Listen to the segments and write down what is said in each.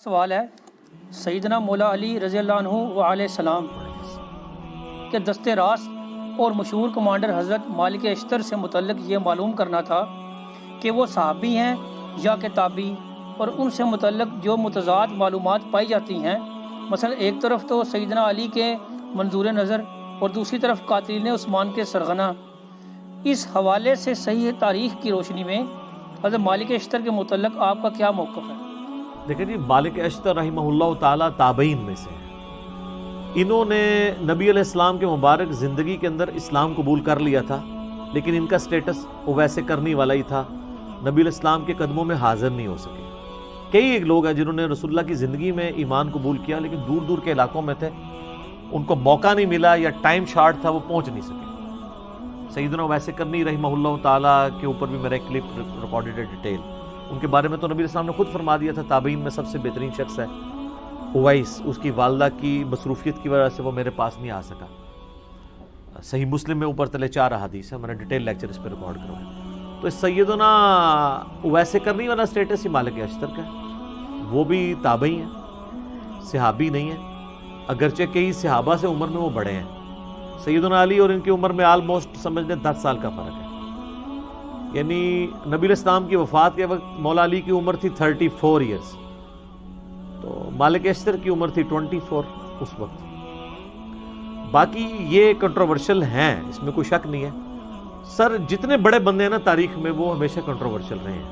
سوال ہے سیدنا مولا علی رضی اللہ عنہ و علیہ السلام کے دست راست اور مشہور کمانڈر حضرت مالک اشتر سے متعلق یہ معلوم کرنا تھا کہ وہ صحابی ہیں یا کہ تابعی، اور ان سے متعلق جو متضاد معلومات پائی جاتی ہیں، مثلا ایک طرف تو سیدنا علی کے منظور نظر اور دوسری طرف قاتلین عثمان کے سرغنہ، اس حوالے سے صحیح تاریخ کی روشنی میں حضرت مالک اشتر کے متعلق آپ کا کیا موقف ہے؟ دیکھیں جی، مالک اشتر رحمہ اللہ تعالیٰ تابعین میں سے ہیں۔ انہوں نے نبی علیہ السلام کے مبارک زندگی کے اندر اسلام قبول کر لیا تھا، لیکن ان کا سٹیٹس وہ ویسے کرنے والا ہی تھا، نبی علیہ السلام کے قدموں میں حاضر نہیں ہو سکے۔ کئی ایک لوگ ہیں جنہوں نے رسول اللہ کی زندگی میں ایمان قبول کیا، لیکن دور دور کے علاقوں میں تھے، ان کو موقع نہیں ملا یا ٹائم شارٹ تھا، وہ پہنچ نہیں سکے۔ سیدنا ویسے کرنی رحمہ اللہ تعالیٰ کے اوپر بھی میرا ایک کلپ ریکارڈڈ ہے ڈیٹیل، ان کے بارے میں تو نبی علیہ السلام نے خود فرما دیا تھا تابعین میں سب سے بہترین شخص ہے اویس، اس کی والدہ کی مصروفیت کی وجہ سے وہ میرے پاس نہیں آ سکا۔ صحیح مسلم میں اوپر تلے 4 احادیث ہیں، میں نے ڈیٹیل لیکچر اس پہ ریکارڈ کروایا۔ تو اس سیدنا اویس کرنی والا سٹیٹس ہی مالک اشتر کا ہے، وہ بھی تابعی ہیں، صحابی نہیں ہیں، اگرچہ کئی صحابہ سے عمر میں وہ بڑے ہیں۔ سیدنا علی اور ان کی عمر میں آلموسٹ سمجھ لیں 10 سال کا فرق ہے، یعنی نبی علیہ السلام کی وفات کے وقت مولا علی کی عمر تھی 34 ایئرز، تو مالک اشتر کی عمر تھی 24 اس وقت۔ باقی یہ کنٹروورشل ہیں، اس میں کوئی شک نہیں ہے۔ سر جتنے بڑے بندے ہیں نا تاریخ میں، وہ ہمیشہ کنٹروورشل رہے ہیں،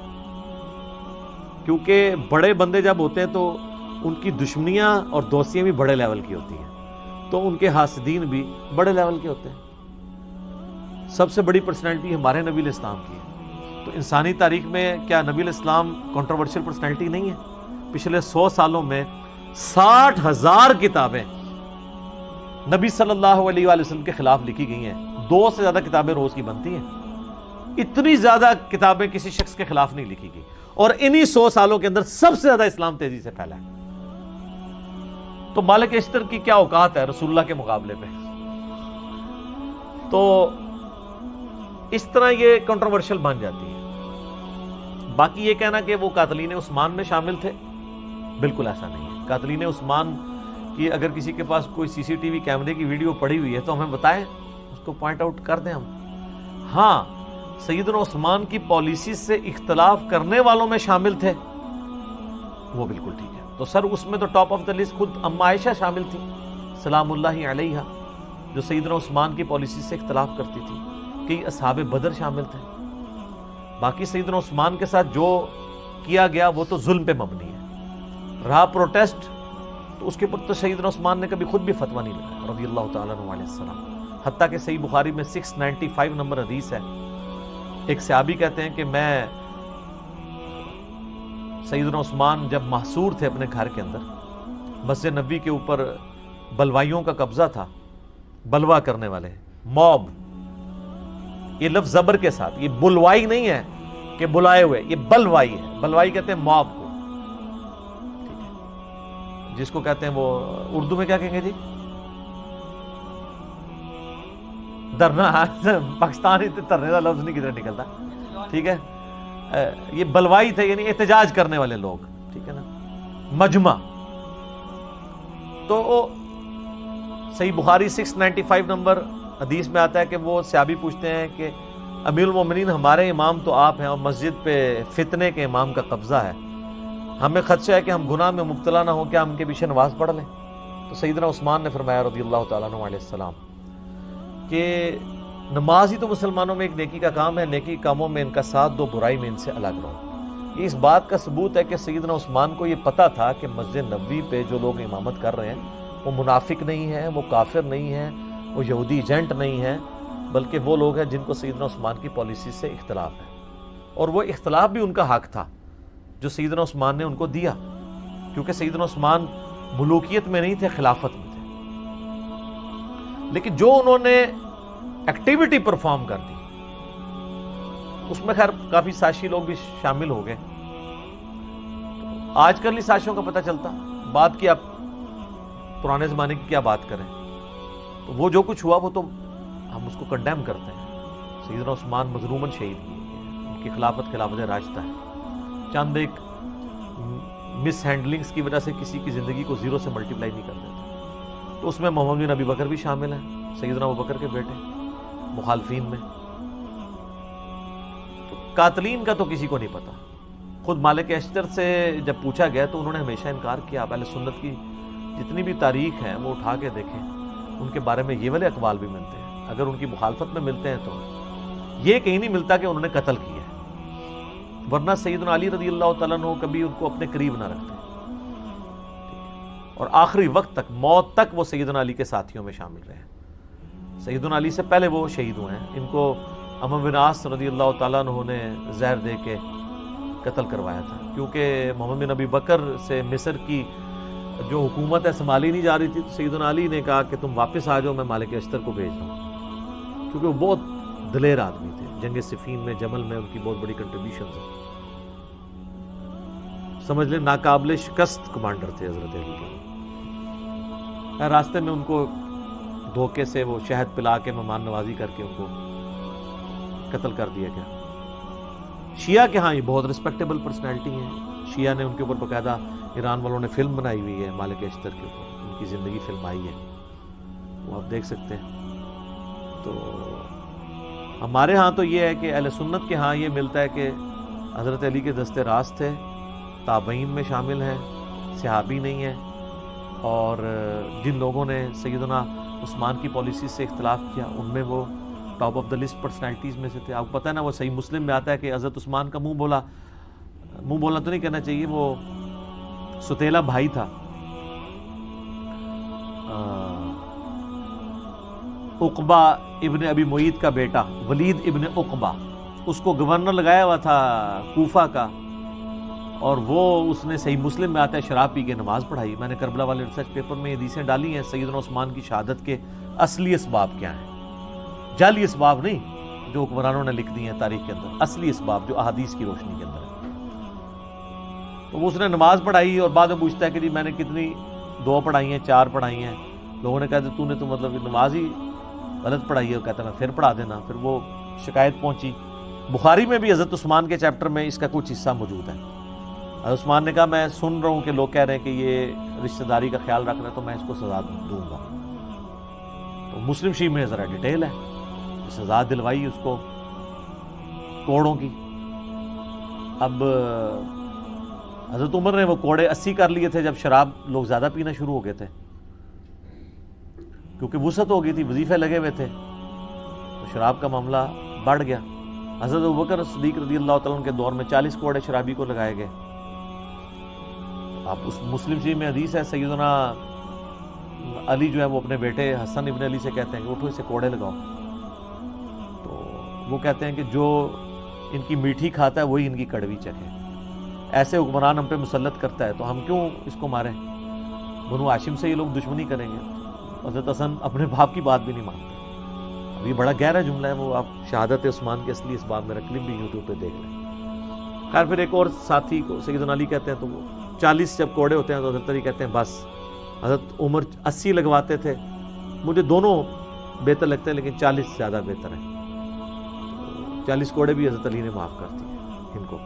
کیونکہ بڑے بندے جب ہوتے ہیں تو ان کی دشمنیاں اور دوستیاں بھی بڑے لیول کی ہوتی ہیں، تو ان کے حاسدین بھی بڑے لیول کے ہوتے ہیں۔ سب سے بڑی پرسنالٹی ہمارے نبی علیہ السلام کی ہے، تو انسانی تاریخ میں کیا نبی علیہ السلام کنٹروورشل پرسنالٹی نہیں ہے؟ پچھلے 100 سالوں میں 60,000 کتابیں نبی صلی اللہ علیہ وآلہ وسلم کے خلاف لکھی گئی ہیں، 2 سے زیادہ کتابیں روز کی بنتی ہیں، اتنی زیادہ کتابیں کسی شخص کے خلاف نہیں لکھی گئی، اور انہی 100 سالوں کے اندر سب سے زیادہ اسلام تیزی سے پھیلا ہے۔ تو مالک اشتر کی کیا اوقات ہے رسول اللہ کے مقابلے میں؟ تو اس طرح یہ کنٹروورشل بن جاتی ہے۔ باقی یہ کہنا کہ وہ قاتلین عثمان میں شامل تھے، بالکل ایسا نہیں ہے۔ قاتلین عثمان کی اگر کسی کے پاس کوئی سی سی ٹی وی کیمرے کی ویڈیو پڑی ہوئی ہے تو ہمیں بتائیں، اس کو پوائنٹ آؤٹ کر دیں ہم۔ ہاں، سیدنا عثمان کی پالیسی سے اختلاف کرنے والوں میں شامل تھے، وہ بالکل ٹھیک ہے۔ تو سر اس میں تو ٹاپ آف دا لسٹ خود ام عائشہ شامل تھی سلام اللہ علیہا، جو سیدنا عثمان کی پالیسی سے اختلاف کرتی تھی۔ کئی اصحاب بدر شامل تھے۔ باقی سیدنا عثمان کے ساتھ جو کیا گیا وہ تو ظلم پہ مبنی ہے۔ رہا پروٹیسٹ، تو اس کے اوپر تو سیدنا عثمان نے کبھی خود بھی فتویٰ نہیں لگایا رضی اللہ تعالیٰ عنہ علیہ السلام۔ حتیٰ کہ صحیح بخاری میں 695 نمبر حدیث ہے، ایک صحابی کہتے ہیں کہ میں سیدنا عثمان جب محصور تھے اپنے گھر کے اندر، مسجد نبوی کے اوپر بلوائیوں کا قبضہ تھا، بلوا کرنے والے، موب، یہ لفظ زبر کے ساتھ، یہ بلوائی نہیں ہے کہ بلائے ہوئے، یہ بلوائی ہے۔ بلوائی کہتے ہیں موب کو، ٹھیک ہے، جس کو کہتے ہیں وہ اردو میں کیا کہیں گے جی؟ درنا، پاکستانی ترنے کا لفظ نہیں کدھر نکلتا، ٹھیک ہے۔ یہ بلوائی تھے، یعنی احتجاج کرنے والے لوگ، ٹھیک ہے نا، مجمع۔ تو صحیح بخاری 695 نمبر حدیث میں آتا ہے کہ وہ صحابی پوچھتے ہیں کہ امیر المومنین، ہمارے امام تو آپ ہیں اور مسجد پہ فتنے کے امام کا قبضہ ہے، ہمیں خدشہ ہے کہ ہم گناہ میں مبتلا نہ ہوں، کیا ہم کے پیچھے نماز پڑھ لیں؟ تو سیدنا عثمان نے فرمایا رضی اللہ تعالیٰ عنہ علیہ السلام کہ نماز ہی تو مسلمانوں میں ایک نیکی کا کام ہے، نیکی کاموں میں ان کا ساتھ دو، برائی میں ان سے الگ رہو۔ یہ اس بات کا ثبوت ہے کہ سیدنا عثمان کو یہ پتہ تھا کہ مسجد نبوی پہ جو لوگ امامت کر رہے ہیں وہ منافق نہیں ہیں، وہ کافر نہیں ہیں، وہ یہودی ایجنٹ نہیں ہیں، بلکہ وہ لوگ ہیں جن کو سیدنا عثمان کی پالیسی سے اختلاف ہے، اور وہ اختلاف بھی ان کا حق تھا جو سیدنا عثمان نے ان کو دیا، کیونکہ سیدنا عثمان ملوکیت میں نہیں تھے، خلافت میں تھے۔ لیکن جو انہوں نے ایکٹیویٹی پرفارم کر دی، اس میں خیر کافی سازشی لوگ بھی شامل ہو گئے۔ آج کل ہی سازشوں کا پتہ چلتا، بات کی آپ پرانے زمانے کی کیا بات کریں، تو وہ جو کچھ ہوا وہ تو ہم اس کو کنڈیم کرتے ہیں۔ سیدنا عثمان مظلوماً شہید کیے گئے، ان کی خلافت خلافت راشدہ ہے۔ چند ایک مس ہینڈلنگز کی وجہ سے کسی کی زندگی کو زیرو سے ملٹیپلائی نہیں کر دیتے. تو اس میں محمد بن ابی بکر بھی شامل ہیں, سیدنا ابو بکر کے بیٹے, مخالفین میں. تو قاتلین کا تو کسی کو نہیں پتا. خود مالک اشتر سے جب پوچھا گیا تو انہوں نے ہمیشہ انکار کیا. آپ اہل سنت کی جتنی بھی تاریخ ہے وہ اٹھا کے دیکھیں, ان کے بارے میں یہ والے اقوال بھی ملتے ہیں. اگر ان کی مخالفت میں ملتے ہیں تو یہ کہیں نہیں ملتا کہ انہوں نے قتل کیا ہے, ورنہ سیدنا علی رضی اللہ تعالیٰ عنہ کبھی ان کو اپنے قریب نہ رکھتے. اور آخری وقت تک, موت تک وہ سیدنا علی کے ساتھیوں میں شامل رہے. سیدنا علی سے پہلے وہ شہید ہوئے ہیں. ان کو عمرو بن عاص رضی اللہ تعالیٰ عنہ نے زہر دے کے قتل کروایا تھا, کیونکہ محمد بن ابی بکر سے مصر کی جو حکومت ہے سنبھالی نہیں جا رہی تھی. تو سیدنا علی نے کہا کہ تم واپس آ جاؤ, میں مالک اشتر کو بھیج رہا ہوں, کیونکہ وہ بہت دلیر آدمی تھے. جنگ صفین میں, جمل میں ان کی بہت بڑی کنٹریبیوشنز ہیں. سمجھ لیں ناقابل شکست کمانڈر تھے حضرت علی کے. راستے میں ان کو دھوکے سے وہ شہد پلا کے مہمان نوازی کر کے ان کو قتل کر دیا گیا. شیعہ کے ہاں یہ بہت رسپیکٹیبل پرسنالٹی ہیں. شیعہ نے ان کے اوپر باقاعدہ, ایران والوں نے فلم بنائی ہوئی ہے مالک اشتر کے اوپر, ان کی زندگی فلم آئی ہے, وہ آپ دیکھ سکتے ہیں. تو ہمارے ہاں تو یہ ہے کہ اہل سنت کے ہاں یہ ملتا ہے کہ حضرت علی کے دستے راست تھے, تابعین میں شامل ہیں, صحابی نہیں ہیں. اور جن لوگوں نے سیدنا عثمان کی پالیسی سے اختلاف کیا ان میں وہ top of the list personalities میں سے تھے. آپ کو پتہ ہے نا, وہ صحیح مسلم میں آتا ہے کہ حضرت عثمان کا منہ بولا تو نہیں کہنا چاہیے, وہ ستیلا بھائی تھا, عقبہ ابن ابی معیط کا بیٹا ولید ابن عقبہ, اس کو گورنر لگایا ہوا تھا کوفہ کا, اور وہ اس نے صحیح مسلم میں آتا ہے شراب پی کے نماز پڑھائی. میں نے کربلا والے ریسرچ پیپر میں یہ حدیثیں ڈالی ہیں. سیدنا عثمان کی شہادت کے اصلی اسباب کیا ہیں, جعلی اسباب نہیں جو حکمرانوں نے لکھ دی ہیں تاریخ کے اندر, اصلی اسباب جو احادیث کی روشنی کے اندر ہے. تو وہ اس نے نماز پڑھائی اور بعد میں پوچھتا ہے کہ جی میں نے کتنی, 2 پڑھائی ہیں, 4 پڑھائی ہیں. لوگوں نے کہا تو نے تو مطلب نماز ہی غلط پڑھائی ہے. وہ کہتا ہے میں پھر پڑھا دینا. پھر وہ شکایت پہنچی. بخاری میں بھی حضرت عثمان کے چیپٹر میں اس کا کچھ حصہ موجود ہے. حضرت عثمان نے کہا میں سن رہا ہوں کہ لوگ کہہ رہے ہیں کہ یہ رشتہ داری کا خیال رکھ رہا ہے تو میں اس کو سزا دوں گا. تو مسلم شریف میں ذرا ڈیٹیل ہے, سزا دلوائی اس کو کوڑوں کی. اب حضرت عمر نے وہ کوڑے 80 کر لیے تھے جب شراب لوگ زیادہ پینا شروع ہو گئے تھے, کیونکہ وسعت ہو گئی تھی, وظیفے لگے ہوئے تھے, تو شراب کا معاملہ بڑھ گیا. حضرت ابوبکر صدیق رضی اللہ تعالیٰ عنہ کے دور میں 40 کوڑے شرابی کو لگائے گئے. آپ اس مسلم شریف میں حدیث ہے, سیدنا علی جو ہے وہ اپنے بیٹے حسن ابن علی سے کہتے ہیں کہ اٹھو اسے کوڑے لگاؤ. تو وہ کہتے ہیں کہ جو ان کی میٹھی کھاتا ہے وہی ان کی کڑوی چکھے. ایسے حکمران ہم پہ مسلط کرتا ہے تو ہم کیوں اس کو ماریں. بنو ہاشم سے یہ لوگ دشمنی کریں گے. حضرت حسن اپنے باپ کی بات بھی نہیں مانتے. اب یہ بڑا گہرا جملہ ہے, وہ آپ شہادت عثمان کے اصلی اسباب میں کلپ بھی یوٹیوب پہ دیکھ لیں. خیر پھر ایک اور ساتھی کو سیدنا علی کہتے ہیں, تو وہ 40 جب کوڑے ہوتے ہیں تو حضرت علی کہتے ہیں بس. حضرت عمر 80 لگواتے تھے, مجھے دونوں بہتر لگتے ہیں لیکن 40 زیادہ بہتر ہیں. 40 کوڑے بھی حضرت علی نے معاف کر دیے ان کو.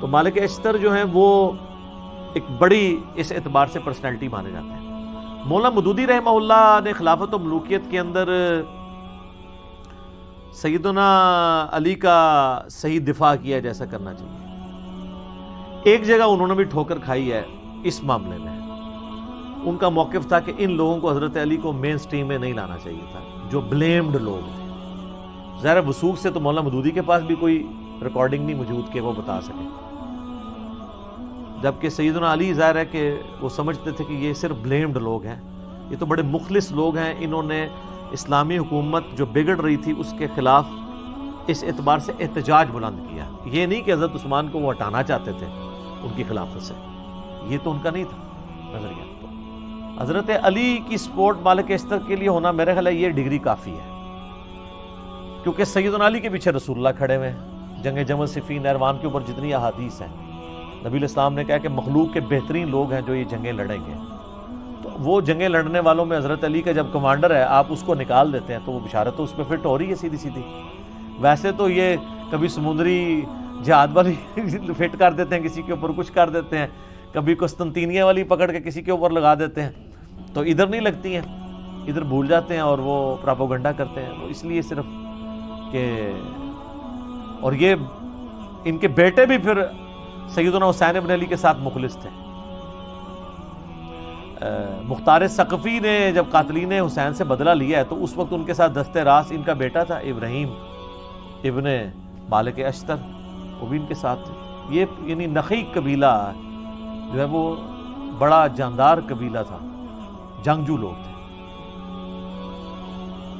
تو مالک اشتر جو ہیں وہ ایک بڑی اس اعتبار سے پرسنالٹی مانے جاتے ہیں. مولانا مودودی رحمہ اللہ نے خلافت و ملوکیت کے اندر سیدنا علی کا صحیح دفاع کیا جیسا کرنا چاہیے. ایک جگہ انہوں نے بھی ٹھوکر کھائی ہے اس معاملے میں. ان کا موقف تھا کہ ان لوگوں کو حضرت علی کو مین سٹریم میں نہیں لانا چاہیے تھا جو بلیمڈ لوگ تھے. ظاہر وثوق سے تو مولانا مودودی کے پاس بھی کوئی ریکارڈنگ نہیں موجود کہ وہ بتا سکے, جبکہ سیدنا علی ظاہر ہے کہ وہ سمجھتے تھے کہ یہ صرف بلیمڈ لوگ ہیں, یہ تو بڑے مخلص لوگ ہیں. انہوں نے اسلامی حکومت جو بگڑ رہی تھی اس کے خلاف اس اعتبار سے احتجاج بلند کیا. یہ نہیں کہ حضرت عثمان کو وہ ہٹانا چاہتے تھے ان کی خلافت سے, یہ تو ان کا نہیں تھا نظریہ. تو حضرت علی کی سپورٹ مالک اشتر کے لیے ہونا میرے خیال ہے یہ ڈگری کافی ہے, کیونکہ سیدنا علی کے پیچھے رسول اللہ کھڑے ہوئے ہیں. جنگ جمل صفین ایروان کے اوپر جتنی احادیث ہیں, نبی الاسلام نے کہا کہ مخلوق کے بہترین لوگ ہیں جو یہ جنگیں لڑیں گے. تو وہ جنگیں لڑنے والوں میں حضرت علی کا جب کمانڈر ہے آپ اس کو نکال دیتے ہیں تو وہ بشارت تو اس پہ فٹ ہو رہی ہے سیدھی سیدھی. ویسے تو یہ کبھی سمندری جہاد والی فٹ کر دیتے ہیں کسی کے اوپر، کچھ کر دیتے ہیں، کبھی قسطنطینیہ والی پکڑ کے کسی کے اوپر لگا دیتے ہیں، تو ادھر نہیں لگتی ہیں، ادھر بھول جاتے ہیں اور وہ پراپوگنڈا کرتے ہیں. وہ اس لیے صرف کہ، اور یہ ان کے بیٹے بھی پھر سیدنا حسین ابن علی کے ساتھ مخلص تھے. مختار ثقفی نے جب قاتلین حسین سے بدلہ لیا ہے تو اس وقت ان کے ساتھ دست راست ان کا بیٹا تھا ابراہیم ابن مالک اشتر، وہ بھی ان کے ساتھ تھے. یہ یعنی نخی قبیلہ جو ہے وہ بڑا جاندار قبیلہ تھا، جنگجو لوگ تھے.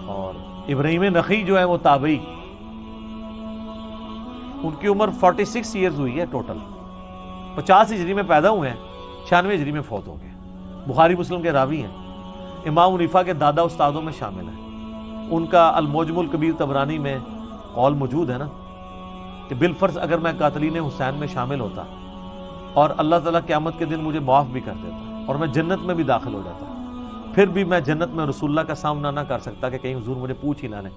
اور ابراہیم نخی جو ہے وہ تابعی، ان کی عمر 46 ایئرز ہوئی ہے ٹوٹل. 50 ہجری میں پیدا ہوئے ہیں، 96 ہجری میں فوت ہو گئے. بخاری مسلم کے راوی ہیں، امام حنیفہ کے دادا استادوں میں شامل ہیں. ان کا المعجم الکبیر طبرانی میں قول موجود ہے نا کہ بالفرض اگر میں قاتلین حسین میں شامل ہوتا اور اللہ تعالیٰ قیامت کے دن مجھے معاف بھی کر دیتا اور میں جنت میں بھی داخل ہو جاتا، پھر بھی میں جنت میں رسول اللہ کا سامنا نہ کر سکتا کہ کہیں حضور مجھے پوچھ ہی نہ لیں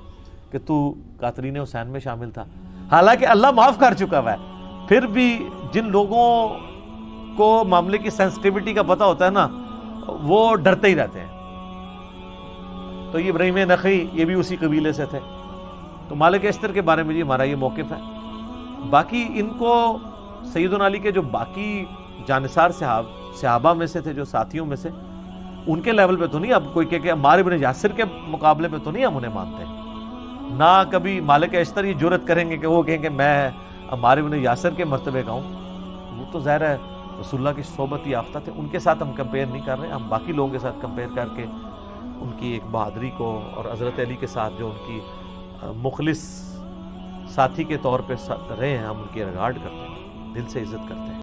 کہ تو قاتلین حسین میں شامل تھا. حالانکہ اللہ معاف کر چکا ہوا ہے، پھر بھی جن لوگوں کو معاملے کی سینسٹیوٹی کا پتہ ہوتا ہے نا، وہ ڈرتے ہی رہتے ہیں. تو یہ ابراہیم نخی یہ بھی اسی قبیلے سے تھے. تو مالک اشتر کے بارے میں جی ہمارا یہ موقف ہے. باقی ان کو سیدنا علی کے جو باقی جانثار صحابہ میں سے تھے، جو ساتھیوں میں سے، ان کے لیول پہ تو نہیں اب کوئی کہ عمار بن یاسر کے مقابلے پہ تو نہیں ہم انہیں مانتے، نہ کبھی مالک اشتر یہ جرت کریں گے کہ وہ کہیں کہ میں عمار بن یاسر کے مرتبے کا ہوں. وہ تو ظاہر ہے رسول اللہ کی صحبت یافتہ تھے، ان کے ساتھ ہم کمپیئر نہیں کر رہے. ہم باقی لوگوں کے ساتھ کمپیئر کر کے ان کی ایک بہادری کو اور حضرت علی کے ساتھ جو ان کی مخلص ساتھی کے طور پہ رہے ہیں، ہم ان کی ریگارڈ کرتے ہیں، دل سے عزت کرتے ہیں.